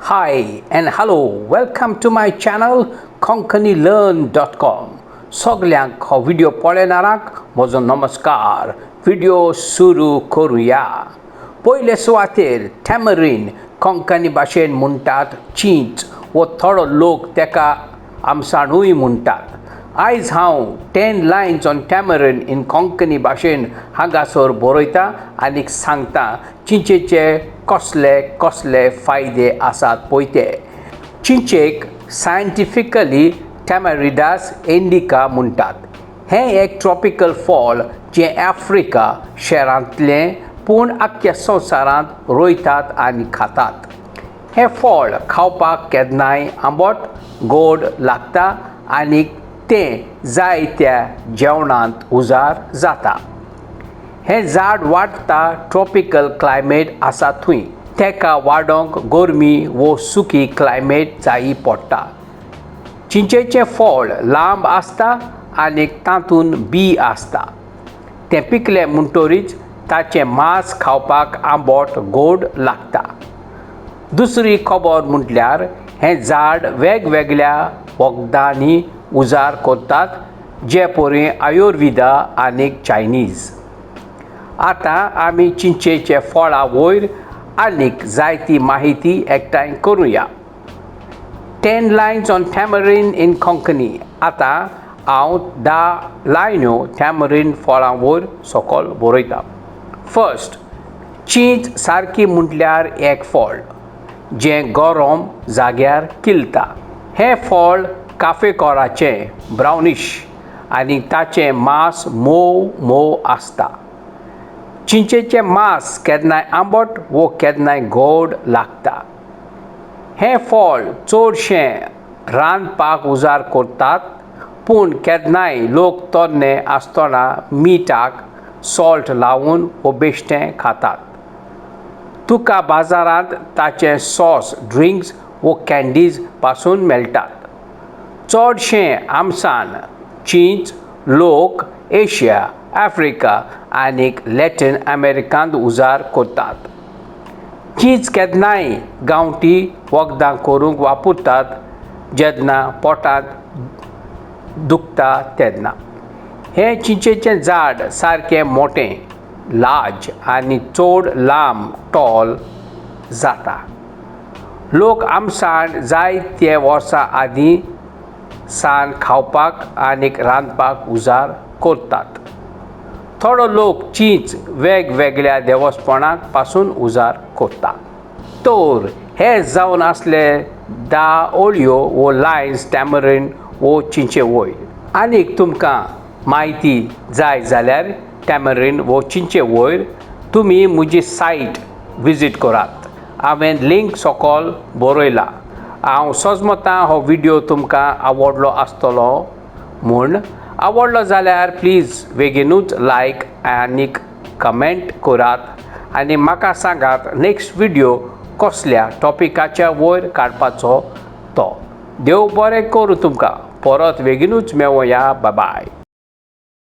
Hi and hello, welcome to my channel konkanilearn.com. सगळ्यांक हो video पळयणारांक म्हजो नमस्कार. व्हिडिओ सुरू करूया. पयले सुवातेर टॅमरिंड कोंकणी भाशेन म्हणटात चींच वो थोडो लोक तेका आमसाणूय म्हणटात. आयज हांव 10 lines on tamarind in Konkani भाशेन हांगासर बरयता आनी सांगता चिंचेचे कसले कसले फायदे आसात पळय ते. चिंचेक सायंटिफिकली टॅमॅरिडास इंडिका म्हणटात. हें एक ट्रॉपिकल फळ जें आफ्रिका शारांतलें पूण आख्ख्या संवसारांत रोयतात आनी खातात. हें फळ खावपाक केन्नाय आंबट गोड लागता आनी तें जायत्या जेवणांत उजार जाता. हें झाड वाडटा ट्रॉपिकल क्लायमेट आसा थंय. तेका वाडोवंक गरमी वो सुकी क्लायमेट जायी पडटा. चिंचेचें फळ लांब आसता आनी तातूंत बी आसता. तें पिकलें म्हणटरीच ताचें मांस खावपाक आंबट गोड लागता. दुसरी खबर म्हटल्यार हें झाड वेगवेगळ्या वखदांनी उजार करतात जे परी आयुर्वेदा आनी चायनीज. आतां आमी चिंचेचे फळा वयर आनीक जायती माहिती एकठांय करुया. 10 lines on tamarind in Konkani. आतां हांव 10 लायन्यो टॅमरिंड फळां वयर सकयल बरयता. फर्स्ट, चींच सारकी म्हटल्यार एक फळ जें गरम जाग्यार किल्ता. हें फळ काफेकोराचें ब्रावनिश आनी ताचें मांस मोव मोव आसता. चिंचेचें मांस केन्नाय आंबट वो केन्नाय गोड लागता. हें फळ चडशें रांदपाक उजार करतात पूण केन्नाय लोक तोरणे आसतना मिठाक सॉल्ट लावन वो बेश्टें खातात. तुका बाजारांत ताचें सॉस ड्रिंक्स वो कँडीज पासून मेळटात. चडशें आमसाण चींच लोक एशिया, आफ्रिका आनी लॅटिन अमेरिकांत उजार करतात. चींच केन्नाय गांवठी वखदां करूंक वापरतात जेन्ना पोटांत दुखता तेन्ना. हें चिंचेचें झाड सारकें मोटें, लाज आनी चड लांब टॉल जाता. लोक आमसाण जायते वर्सां आदीं सावन खावपाक आनी रांदपाक उजार करतात. थोडो लोक चींच वेगवेगळ्या देवस्थानां पासून उजार करता. तर हे जावन आसले 10 ओलियो वो लायन्स टॅमरिंड वो चिंचे वयर. आनीक तुमकां म्हायती जाय जाल्यार टॅमरिंड वो चिंचे वयर तुमी म्हजी सायट विजीट करात. हांवें लिंक सकयल बरयला. हांव सोजमतां हो व्हिडिओ तुमकां आवडलो आसतलो म्हूण. आवडलो जाल्यार प्लीज बेगीनूच लायक आनी कमेंट करात आनी म्हाका सांगात नेक्स्ट व्हिडिओ कसल्या टॉपिकाच्या वयर काडपाचो तो. देव बरें करूं तुमकां. परत बेगीनूच मेळुया. Bye bye.